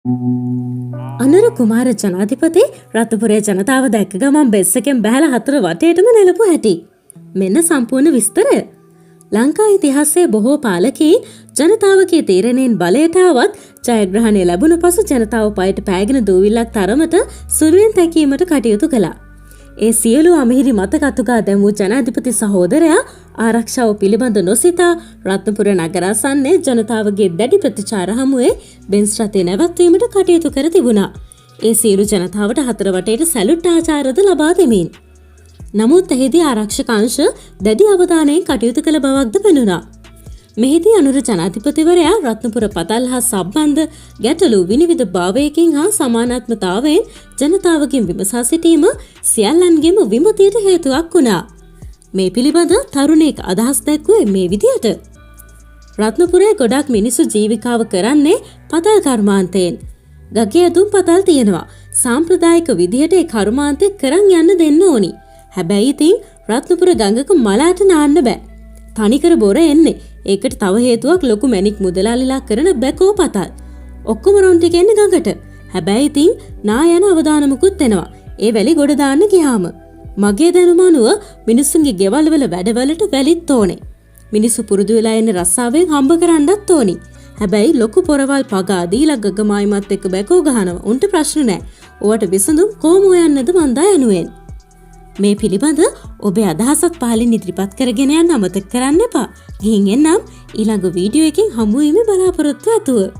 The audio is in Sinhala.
අනුර කුමාර ජනාධිපති රත්නපුරේ ජනතාව දැක්ක ගමන් බෙස් එකෙන් බැහැලා හතර වටේටම නෙලපු හැටි. මෙන්න සම්පූර්ණ විස්තරය. ලංකා ඉතිහාසයේ බොහෝ පාලකීන් ජනතාවගේ තීරණයෙන් බලයට ආවත් ජයග්‍රහණය ලැබුණ පසු ජනතාව පයට පෑගෙන දූවිල්ලක් තරමට සුළුවෙන් තැකීමට කටයුතු කළා. ඒ සියලු අමිහිරි මත කතුකා දැමූ ජනාධිපති සහෝදරයා ආරක්ෂාව පිළිබඳ නොසිතා රත්නපුර නගරාසන්නේ ජනතාවගේ දැඩි ප්‍රතිචාර හමුවේ බෙන්ස් රථය නැවැත්වීමට කටයුතු කර තිබුණා. ඒ සියලු ජනතාවට හතර වටේට සැලුට් ආචාරද ලබා දෙමින්. නමුත් එහිදී ආරක්ෂක අංශ දැඩි අවධානයෙන් කටයුතු කළ බවක්ද පෙනුණා. මෙහිදී අනුර ජනාධිපතිවරයා රත්නපුර පතල් හා සම්බන්ධ ගැටලු විනිවිද භාවයකින් හා සමානාත්මතාවයෙන් ජනතාවගෙන් විමසා සිටීම සියල්ලන්ගේම විමතියට හේතුවක් වුණා. මේ පිළිබඳ තරුණයෙක් අදහස් දැක්වුවේ මේ විදියට. රත්නපුරේ ගොඩක් මිනිසු ජීවිකාව කරන්නේ පතල් කර්මාන්තයෙන්. ගගේ ඇතුම් පතල් තියෙනවා. සාම්ප්‍රදායික විදිහට ඒ කර්මාන්තය කරන් යන්න දෙන්න ඕනි. හැබැයි ඉතින් රත්නපුර ගඟක මලාට නාන්න බෑ. තනිකර බොර එන්නේ. ඒකට තව හේතුවක් ලොකු මැණික් මුදලාලිලා කරන බැකෝ පතල්. ඔක්කොම රොන් ටික එන්නේ ගඟට. හැබැයි ඉතින් නා යන අවදානමකුත් එනවා. ඒ වැලි ගොඩ දාන්න ගියාම මගේ දැනුම අනුව මිනිස්සුන්ගේ ගෙවල් වල වැඩවලට වැලිත් ඕනේ. මිනිස්සු පුරුදු වෙලා ඉන්න රස්සාවෙන් හම්බ කරන්නත් ඕනි. හැබැයි ලොකු පොරවල් පගා දීලා ගගමායිමත් එක්ක බැකෝ ගහනවා. උන්ට ප්‍රශ්න නැහැ. ඔවට විසඳුම් කොහොම හොයන්නද මන්දා යනුවෙන්. මේ පිළිබඳ ඔබේ අදහසත් පහලින් ඉදිරිපත් කරගෙන යන්න අමතක කරන්න එපා. ගිහින් එන්නම් ඊළඟ වීඩියෝ එකකින් හමු වීමේ බලාපොරොත්තු ඇතුව.